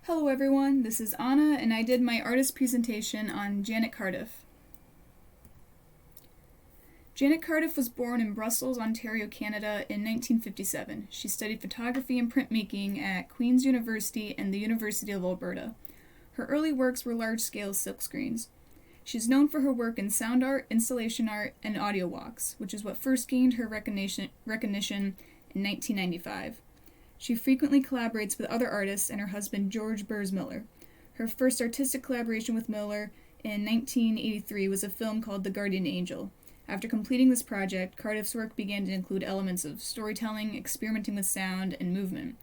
Hello everyone, this is Anna and I did my artist presentation on Janet Cardiff. Janet Cardiff was born in Brussels, Ontario, Canada in 1957. She studied photography and printmaking at Queen's University and the University of Alberta. Her early works were large-scale silkscreens. She's known for her work in sound art, installation art, and audio walks, which is what first gained her recognition in 1995. She frequently collaborates with other artists and her husband George Burrs Miller. Her first artistic collaboration with Miller in 1983 was a film called The Guardian Angel. After completing this project, Cardiff's work began to include elements of storytelling, experimenting with sound, and movement,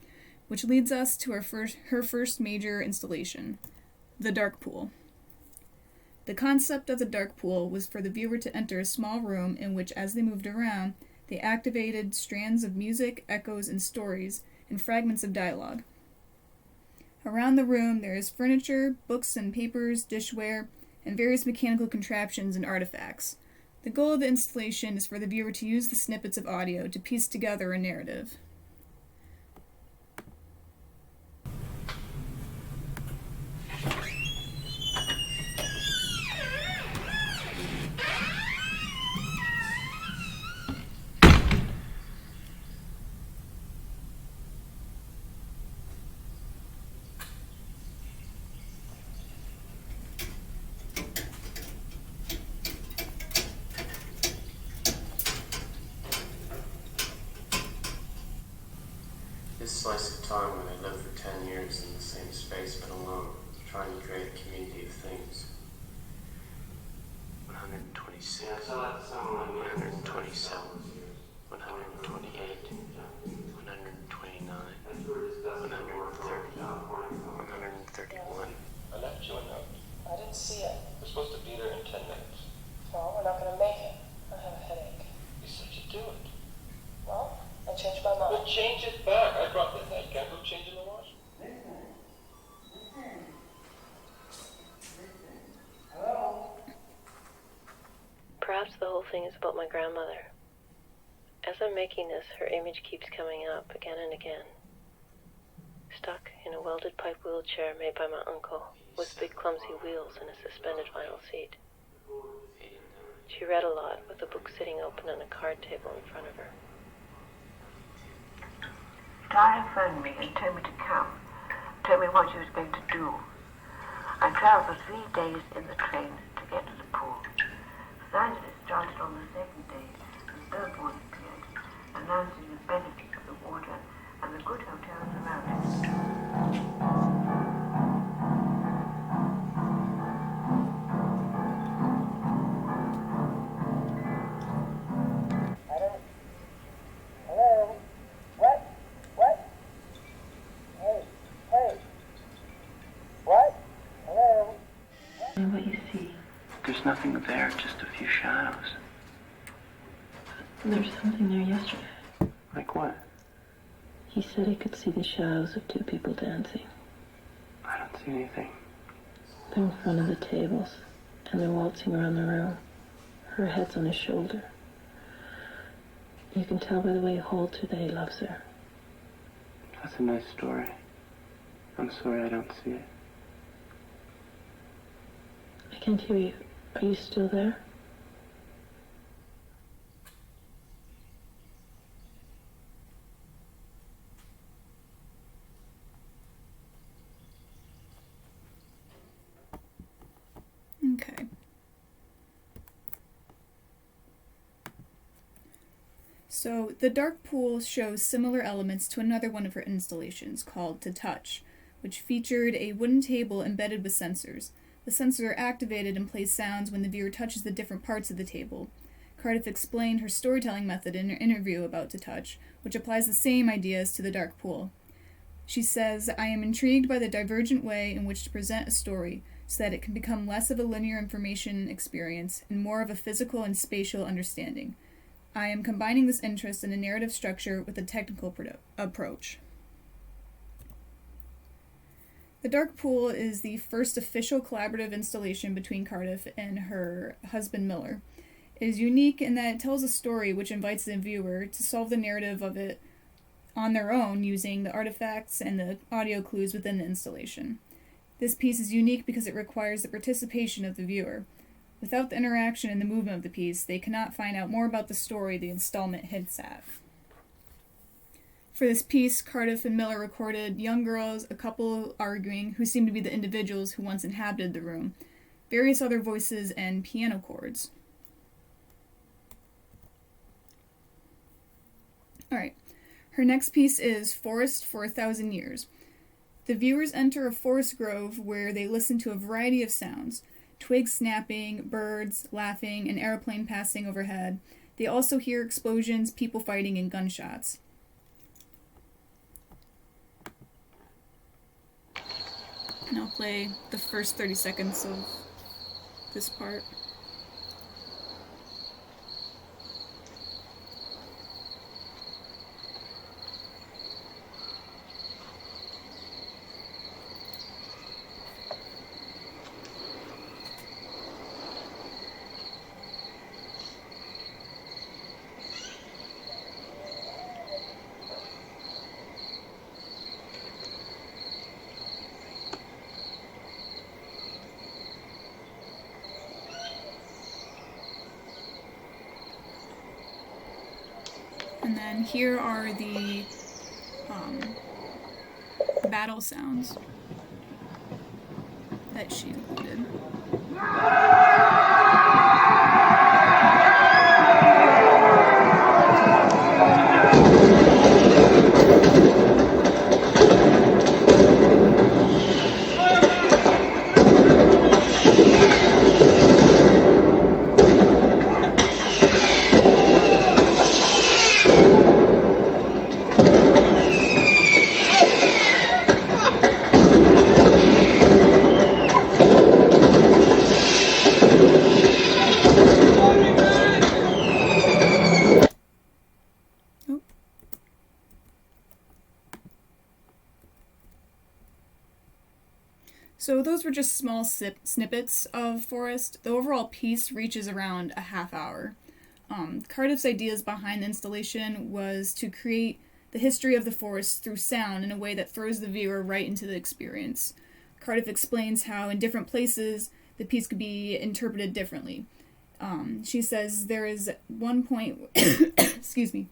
which leads us to her first major installation, The Dark Pool. The concept of the dark pool was for the viewer to enter a small room in which, as they moved around, they activated strands of music, echoes, and stories, and fragments of dialogue. Around the room there is furniture, books and papers, dishware, and various mechanical contraptions and artifacts. The goal of the installation is for the viewer to use the snippets of audio to piece together a narrative. This slice of time when I lived for 10 years in the same space but alone, trying to create a community of things. 126, 127, 128, 129, 130, 131. I left you a note. I didn't see it. We're supposed to be there in 10 minutes. Well, we're not going to make it. I have a headache. You said you'd do it. Well, I changed my mind. Well, change it back. I brought the nightgown. Go change it in the wash. Perhaps the whole thing is about my grandmother. As I'm making this, her image keeps coming up again and again. Stuck in a welded pipe wheelchair made by my uncle, with big clumsy wheels and a suspended vinyl seat. She read a lot, with a book sitting open on a card table in front of her. Clara phoned me and told me to come, told me what she was going to do. I travelled for 3 days in the train to get to the pool. Signs of it started on the second day as billboards appeared, announcing the benefits of the water and the good hotels around it. Hello? What? Hey. What? Hello? And what you see, There's nothing there, just a few shadows. there was something there yesterday. Like what? He said he could see the shadows of two people dancing. I don't see anything. They're in front of the tables, and they're waltzing around the room. Her head's on his shoulder. You can tell by the way he holds her that he loves her. That's a nice story. I'm sorry I don't see it. I can't hear you. Are you still there? Okay. So, The Dark Pool shows similar elements to another one of her installations called To Touch, which featured a wooden table embedded with sensors. The sensors are activated and play sounds when the viewer touches the different parts of the table. Cardiff explained her storytelling method in her interview about To Touch, which applies the same ideas to The Dark Pool. She says, "I am intrigued by the divergent way in which to present a story so that it can become less of a linear information experience and more of a physical and spatial understanding. I am combining this interest in a narrative structure with a technical approach." The Dark Pool is the first official collaborative installation between Cardiff and her husband Miller. It is unique in that it tells a story which invites the viewer to solve the narrative of it on their own using the artifacts and the audio clues within the installation. This piece is unique because it requires the participation of the viewer. Without the interaction and the movement of the piece, they cannot find out more about the story the installment hints at. For this piece, Cardiff and Miller recorded young girls, a couple arguing, who seemed to be the individuals who once inhabited the room, various other voices, and piano chords. Alright, her next piece is Forest for 1,000 Years. The viewers enter a forest grove where they listen to a variety of sounds: twigs snapping, birds laughing, an airplane passing overhead. They also hear explosions, people fighting, and gunshots. And I'll play the first 30 seconds of this part. And then here are the battle sounds that she included. So those were just small snippets of Forest. The overall piece reaches around a half hour. Cardiff's ideas behind the installation was to create the history of the forest through sound in a way that throws the viewer right into the experience. Cardiff explains how in different places the piece could be interpreted differently. She says there is one point excuse me.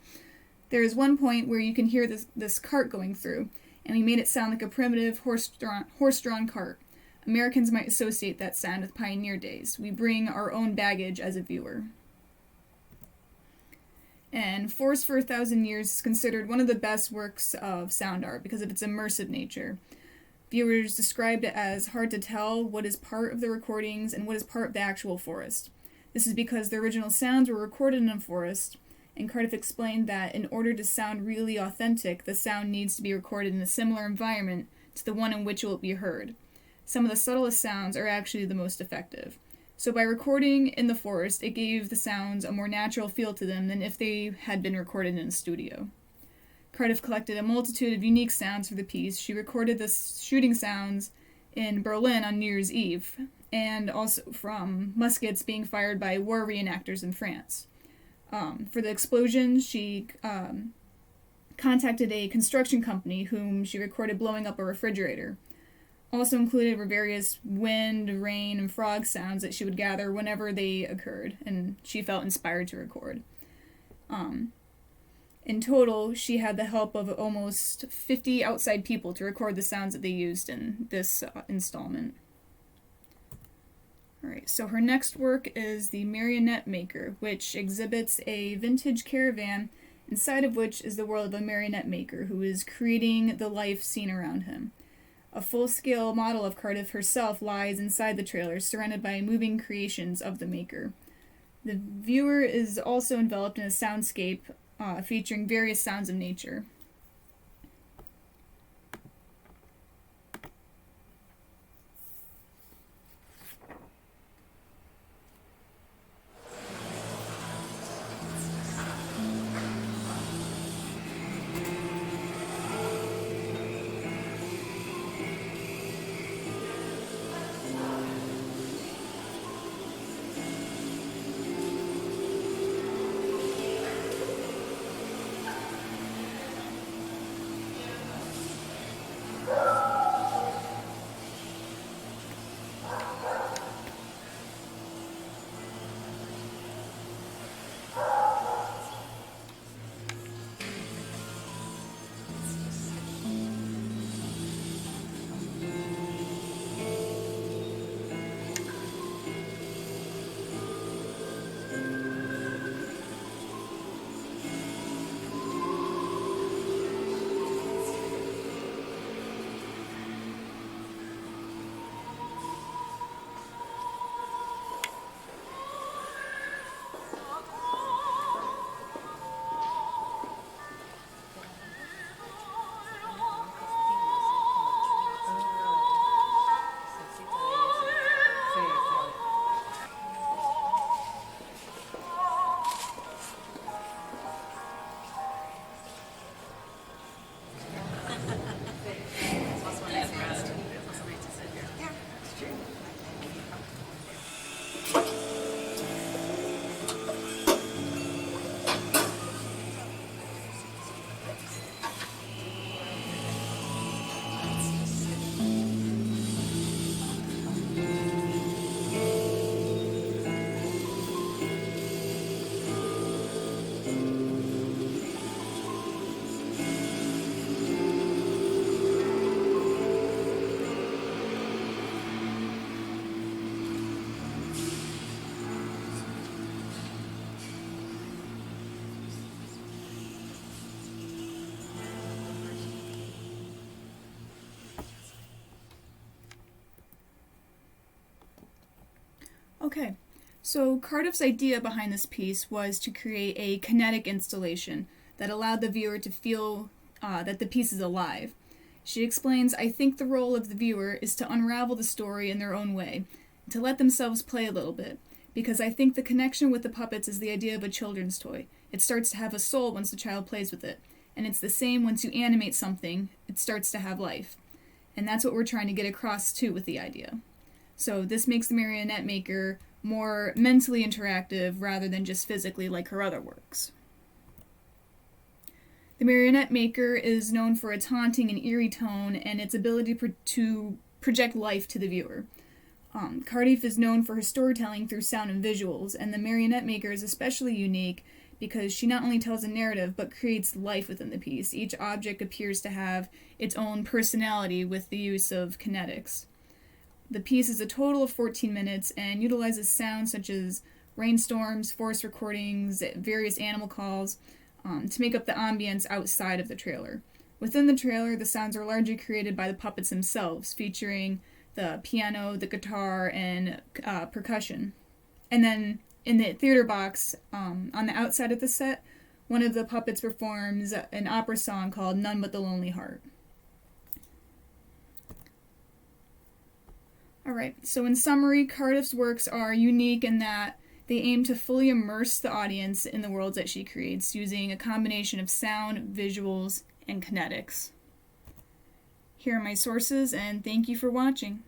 There is one point where you can hear this cart going through, and we made it sound like a primitive horse-drawn cart. Americans might associate that sound with pioneer days. We bring our own baggage as a viewer. And Forest for 1,000 Years is considered one of the best works of sound art because of its immersive nature. Viewers described it as hard to tell what is part of the recordings and what is part of the actual forest. This is because the original sounds were recorded in a forest, and Cardiff explained that in order to sound really authentic, the sound needs to be recorded in a similar environment to the one in which it will be heard. Some of the subtlest sounds are actually the most effective. So by recording in the forest, it gave the sounds a more natural feel to them than if they had been recorded in a studio. Cardiff collected a multitude of unique sounds for the piece. She recorded the shooting sounds in Berlin on New Year's Eve, and also from muskets being fired by war reenactors in France. For the explosions, she contacted a construction company whom she recorded blowing up a refrigerator. Also included were various wind, rain, and frog sounds that she would gather whenever they occurred, and she felt inspired to record. In total, she had the help of almost 50 outside people to record the sounds that they used in this installment. Alright, so her next work is The Marionette Maker, which exhibits a vintage caravan, inside of which is the world of a marionette maker who is creating the life scene around him. A full-scale model of Cardiff herself lies inside the trailer, surrounded by moving creations of the maker. The viewer is also enveloped in a soundscape featuring various sounds of nature. Okay, so Cardiff's idea behind this piece was to create a kinetic installation that allowed the viewer to feel that the piece is alive. She explains, I think the role of the viewer is to unravel the story in their own way, to let themselves play a little bit, because I think the connection with the puppets is the idea of a children's toy. It starts to have a soul once the child plays with it, and it's the same once you animate something, it starts to have life. And that's what we're trying to get across too with the idea. So this makes the marionette maker more mentally interactive rather than just physically like her other works. The marionette maker is known for its haunting and eerie tone and its ability to project life to the viewer. Cardiff is known for her storytelling through sound and visuals, and the marionette maker is especially unique because she not only tells a narrative but creates life within the piece. Each object appears to have its own personality with the use of kinetics. The piece is a total of 14 minutes and utilizes sounds such as rainstorms, forest recordings, various animal calls to make up the ambience outside of the trailer. Within the trailer, the sounds are largely created by the puppets themselves, featuring the piano, the guitar, and percussion. And then in the theater box, on the outside of the set, one of the puppets performs an opera song called None But the Lonely Heart. Alright, so in summary, Cardiff's works are unique in that they aim to fully immerse the audience in the worlds that she creates using a combination of sound, visuals, and kinetics. Here are my sources, and thank you for watching.